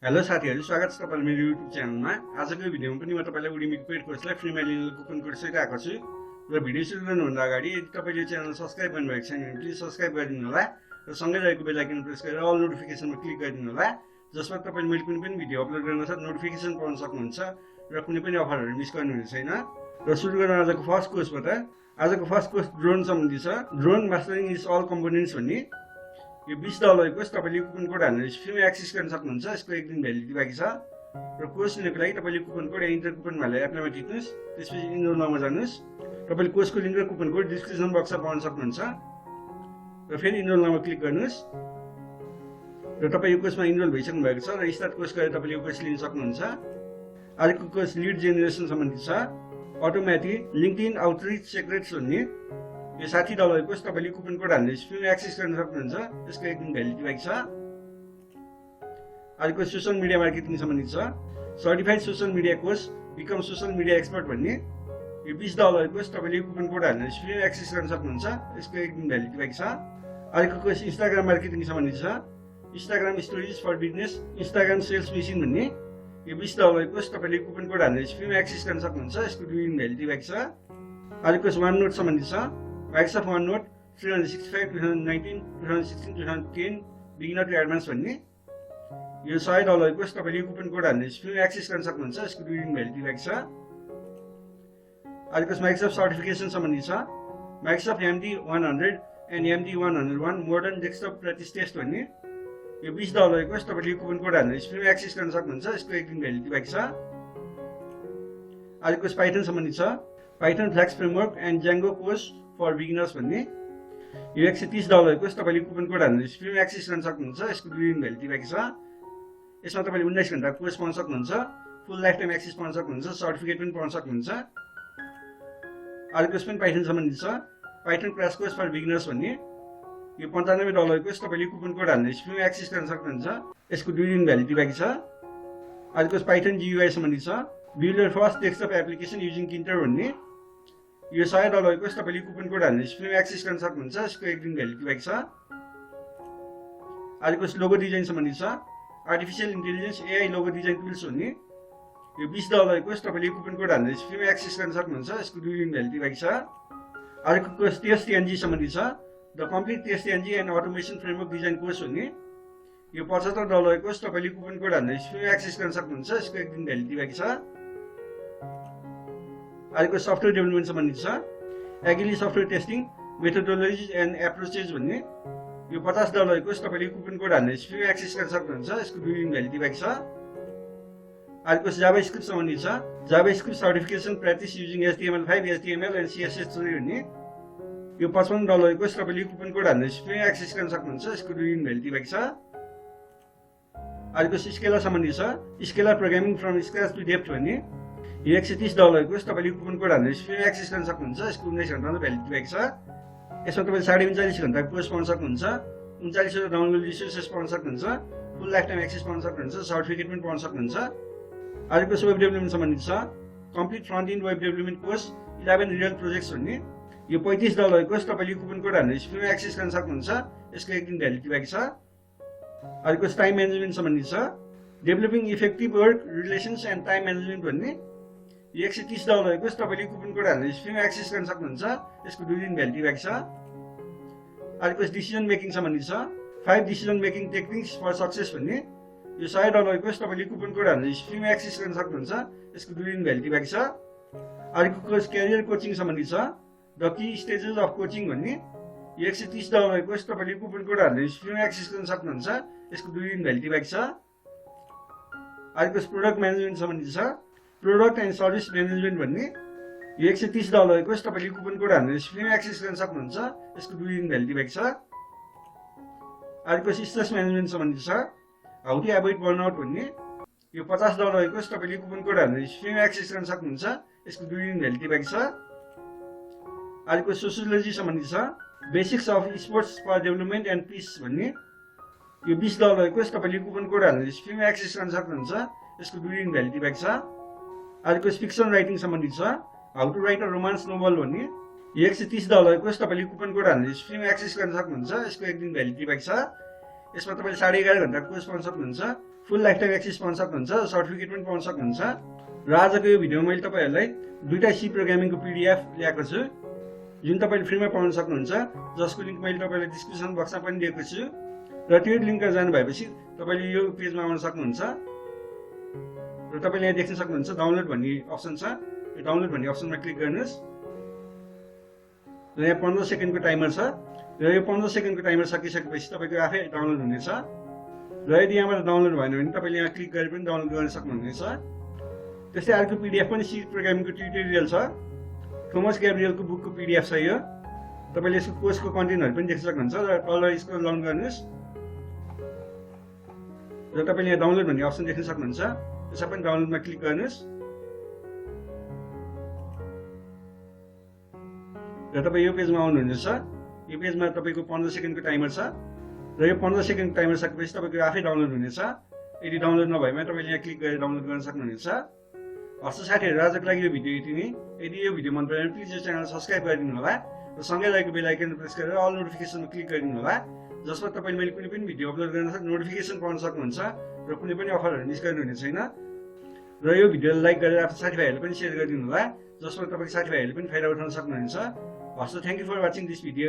Hello साथीहरु, स्वागत छ तपाईहरु मेरो युट्युब च्यानलमा। आजको भिडियोमा पनि म तपाईलाई उडिमी पेड कोर्सलाई फ्रीमा लिने कुपन कोड सिकाएको छु। र भिडियो सुरु गर्नुभन्दा अगाडि यदि तपाईले यो च्यानल सब्स्क्राइब गर्नुभएको छैन भने प्लिज सब्स्क्राइब गरिदिनु होला र सँगै रहेको बेल आइकन प्रेस गरेर अल नोटिफिकेसनमा क्लिक गरिदिनु होला, जसमा तपाईले मैले कुनै पनि भिडियो अपलोड गर्न साथ नोटिफिकेसन पाउन सक्नुहुन्छ र कुनै पनि अफरहरु मिस गर्नुहुने छैन। र सुरु गर्न आजको फर्स्ट कोर्सबाट। आजको फर्स्ट कोर्स ड्रोन सम्बन्धी छ। Drone mastering is all components भन्ने यो $20 कोर्स तपाईले कुपन कोड हालेर फ्रीमा एक्सेस गर्न सक्नुहुन्छ। यसको एक दिन भ्यालिडिटी बाँकी छ र कोर्स लिनको लागि तपाईले कुपन कोड इन्टर कुपन हालेर एप्लाईमा टिप्नुस्। त्यसपछि इनरोल नाउमा जानुस्। तपाईले कोर्सको लिंक र कुपन कोड डिस्क्रिप्सन बक्समा पाउन सक्नुहुन्छ र फेरि इनरोल नाउमा क्लिक गर्नुस् र तपाई यो कोर्समा इनरोल भइसक्नु भएको छ र स्टार्ट कोर्स गरेर तपाईले यो कोर्स लिन सक्नुहुन्छ। आजको कोर्स लीड जेनेरेसन सम्बन्धी छ। अटोमेटिक लिंक्डइन आउटरिच सिक्रेट्स भन्ने यो $60 कोर्स तपाईले कुपन कोड हालेर फ्रीमा एक्सेस गर्न सक्नुहुन्छ। यसको एक दिन भ्यालिडिटी बाँकी छ। आजको सोशल मिडिया मार्केटिङ सम्बन्धी छ। Certified social media course become social media expert भन्ने यो $20 कोर्स तपाईले कुपन कोड हालेर फ्रीमा एक्सेस गर्न सक्नुहुन्छ। यसको एक दिन भ्यालिडिटी बाँकी छ। आजको कोर्स इन्स्टाग्राम मार्केटिङ सम्बन्धी छ। Instagram stories for business Instagram sales machine भन्ने यो $20 कोर्स तपाईले कुपन कोड हालेर फ्रीमा एक्सेस गर्न सक्नुहुन्छ। यसको 2 दिन भ्यालिडिटी बाँकी छ। आजको कोर्स OneNote सम्बन्धी छ। Microsoft OneNote 365 2019 2016 2010 beginner to advance भन्ने यो $100 कोर्स तपाईले कुपन कोड हालेर फ्रीमा एक्सेस गर्न सक्नुहुन्छ। यसको 2 दिन भ्यालिडिटी बाँकी छ। आजको माइक्रोसफ्ट सर्टिफिकेसन सम्बन्धी छ। Microsoft MD 100 and MD 101 modern desktop practice test भन्ने यो $20 कोर्स तपाईले कुपन कोड हालेर फ्रीमा एक्सेस गर्न सक्नुहुन्छ। यसको एक दिन भ्यालिडिटी बाँकी छ। आजको पाइथन सम्बन्धी छ। Python Flask framework and Django course for beginners भन्ने यो $130 कोर्स तपाईले कुपन कोड हालेर फ्रीमा एक्सेस गर्न सक्नुहुन्छ। यसको 2 दिन भ्यालिडिटी बाँकी छ। यसमा तपाईले 19 घण्टा कोर्स पाउन सक्नुहुन्छ। फुल लाइफ टाइम एक्सेस पाउन सक्नुहुन्छ। सर्टिफिकेट पनि पाउन सक्नुहुन्छ। आजको पनि पाइथन सम्बन्धी छ। Python crash course for beginners भन्ने यो $95 कोर्स तपाईले कुपन कोड हालेर फ्रीमा एक्सेस गर्न सक्नुहुन्छ। यसको 2 दिन भ्यालिडिटी बाँकी छ। आजको पाइथन GUI सम्बन्धी छ। Build your first desktop application using Tkinter भन्ने यो $100 कोर्स तपाईले कुपन कोड हालेर फ्रीमा एक्सेस गर्न सक्नुहुन्छ। यसको एक दिन भ्यालिडिटी बाँकी छ। आजको लोगो डिजाइन सम्बन्धी छ। Artificial intelligence AI logo design tools भन्ने यो $20 कोर्स तपाईले कुपन कोड हालेर फ्रीमा एक्सेस गर्न सक्नुहुन्छ। यसको 2 दिन भ्यालिडिटी बाँकी छ। आजको कोर्स TestNG सम्बन्धी छ। The complete TestNG and automation framework design course भन्ने यो $75 कोर्स तपाईले कुपन कोड हालेर फ्रीमा एक्सेस गर्न सक्नुहुन्छ। यसको एक दिन भ्यालिडिटी बाँकी छ। आजको सफ्टवेयर डेभलपमेन्ट सम्बन्धी छ। एगिली सफ्टवेयर टेस्टिङ मेथोडोलोजिज एन्ड एप्रोचेज भन्ने यो $50 कोर्स तपाईले कुपन कोड हालेर फ्रीमा एक्सेस गर्न सक्नुहुन्छ। यसको 2 दिन भ्यालिडिटी बाँकी छ। आजको जावास्क्रिप्ट सम्बन्धी छ। JavaScript certification practice using HTML5 HTML and CSS3 भन्ने यो $55 कोर्स तपाईले कुपन कोड हालेर फ्रीमा एक्सेस गर्न सक्नुहुन्छ। यसको 2 दिन भ्यालिडिटी बाँकी छ। आजको स्केलर सम्बन्धी छ। Scaler programming from scratch to depth भन्ने यो $130 कोर्स तपाईले कुपन कोड हालेर फ्रीमा एक्सेस गर्न सक्नुहुन्छ। यसको 19 घण्टाको भ्यालिडिटी बाँकी छ। यसमा तपाईले 39.5 घण्टाको कोर्स पाउन सक्नुहुन्छ। 39 डाउनलोड रिसोर्सेस पाउन सक्नुहुन्छ। फुल लाइफ टाइम एक्सेस पाउन सक्नुहुन्छ। सर्टिफिकेट पनि पाउन सक्नुहुन्छ। आजको वेब डेभलपमेन्ट सम्बन्धी छ। Complete front and web development course 11 real projects भन्ने यो $35 कोर्स तपाईले कुपन कोड हालेर फ्रीमा एक्सेस गर्न सक्नुहुन्छ। यसको एक दिन भ्यालिडिटी बाँकी छ। आजको टाइम म्यानेजमेन्ट सम्बन्धी छ। Developing effective work relations and time management भन्ने यो $130 कोर्स तपाईले कुपन कोड हालेर फ्रीमा एक्सेस गर्न सक्नुहुन्छ। यसको 2 दिन भ्यालिडिटी बाँकी छ। आजको डिसिजन मेकिङ सम्बन्धी छ। 5 decision making techniques for success भन्ने यो $100 कोर्स तपाईले कुपन कोड हालेर फ्रीमा एक्सेस गर्न सक्नुहुन्छ। यसको 2 दिन भ्यालिडिटी बाँकी छ। आजको कोर्स क्यारियर कोचिङ सम्बन्धी छ। The key stages of coaching भन्ने यो $130 कोर्स तपाईले कुपन कोड हालेर फ्रीमा एक्सेस गर्न सक्नुहुन्छ। यसको 2 दिन भ्यालिडिटी बाँकी छ। आजको प्रोडक्ट म्यानेजमेन्ट सम्बन्धी छ। प्रोडक्ट एन्ड सर्भिस म्यानेजमेन्ट भन्ने यो $130 कोर्स तपाईले कुपन कोड हालेर फ्रीमा एक्सेस गर्न सक्नुहुन्छ। यसको 2 दिन भ्यालिडिटी बाँकी छ। आजको स्ट्रेस म्यानेजमेन्ट सम्बन्धी छ। हाउ टु एभोइड बर्नआउट भन्ने यो $50 कोर्स तपाईले कुपन कोड हालेर फ्रीमा एक्सेस गर्न सक्नुहुन्छ। यसको 2 दिन भ्यालिडिटी बाँकी छ। आजको सोसियोलोजी सम्बन्धी छ। Basics of sports for development and peace भन्ने यो $20 कोर्स तपाईले कुपन कोड हालेर फ्रीमा एक्सेस गर्न सक्नुहुन्छ। यसको 2 दिन भ्यालिडिटी बाँकी छ। आजको फिक्सन राइटिङ सम्बन्धी छ। How to write a romance novel भन्ने यो $130 कोर्स तपाईले कुपन कोड हालेर फ्रीमा एक्सेस गर्न सक्नुहुन्छ। यसको एक दिन भ्यालिडिटी बाँकी छ। यसमा तपाईले 11.5 घण्टा कोर्स पाउन सक्नुहुन्छ। फुल लाइफ टाइम एक्सेस पाउन सक्नुहुन्छ, सर्टिफिकेट पनि पाउन सक्नुहुन्छ। र आजको यो भिडियोमा मैले तपाईँहरूलाई दुईटा सी प्रोग्रामिङको PDF ल्याएको छु, जुन तपाईँले फ्रीमा पाउन सक्नुहुन्छ, जसको लिङ्क मैले तपाईँलाई डिस्क्रिप्सन बक्समा पनि दिएको छु। र त्यो लिङ्कमा जानु भएपछि तपाईँले यो पेजमा आउन सक्नुहुन्छ र तपाईँले यहाँ देख्न सक्नुहुन्छ डाउनलोड भन्ने अप्सन छ। यो डाउनलोड भन्ने अप्सनमा क्लिक गर्नुहोस् र यहाँ 15 सेकेन्डको टाइमर छ र यो 15 सेकेन्डको टाइमर सकिसकेपछि तपाईँको आफै डाउनलोड हुनेछ। र यदि यहाँबाट डाउनलोड भएन भने तपाईँले यहाँ क्लिक गरेर पनि डाउनलोड गर्न सक्नुहुनेछ। त्यस्तै अर्को PDF पनि सी प्रोग्रामिङको ट्युटोरियल छ, थोमस ग्याब्रियलको बुकको PDF छ यो। तपाईँले यसको कोर्सको कन्टेन्टहरू पनि देख्न सक्नुहुन्छ र तल स्क्रोल डाउन गर्नुहोस् र तपाईँले यहाँ डाउनलोड भन्ने अप्सन देख्न सक्नुहुन्छ, त्यसमा पनि डाउनलोडमा क्लिक गर्नुहोस् र तपाईँ यो पेजमा आउनुहुनेछ। यो पेजमा तपाईँको 15 सेकेन्डको टाइमर छ र यो 15 सेकेन्डको टाइमर सकेपछि तपाईँको आफै डाउनलोड हुनेछ। यदि डाउनलोड नभएमा तपाईँले यहाँ क्लिक गरेर डाउनलोड गर्न सक्नुहुनेछ। हस् साथीहरू, आजको लागि यो भिडियो यति नै। यदि यो भिडियो मन पऱ्यो भने प्लिज यो च्यानल सब्सक्राइब गरिदिनु होला र सँगै रहेको बेल आइकन प्रेस गरेर अल नोटिफिकेसनमा क्लिक गरिदिनु होला, जसमा तपाईँले मैले कुनै पनि भिडियो अपलोड गर्न नोटिफिकेसन पाउन सक्नुहुन्छ र कुनै पनि अफरहरू मिस गर्नुहुने छैन। र यो भिडियोलाई लाइक गरेर आफ्नो साथीभाइहरूले पनि सेयर गरिदिनु होला, जसमा तपाईँको साथीभाइहरूले पनि फाइदा उठाउन सक्नुहुन्छ। हस्, thank you for watching this video.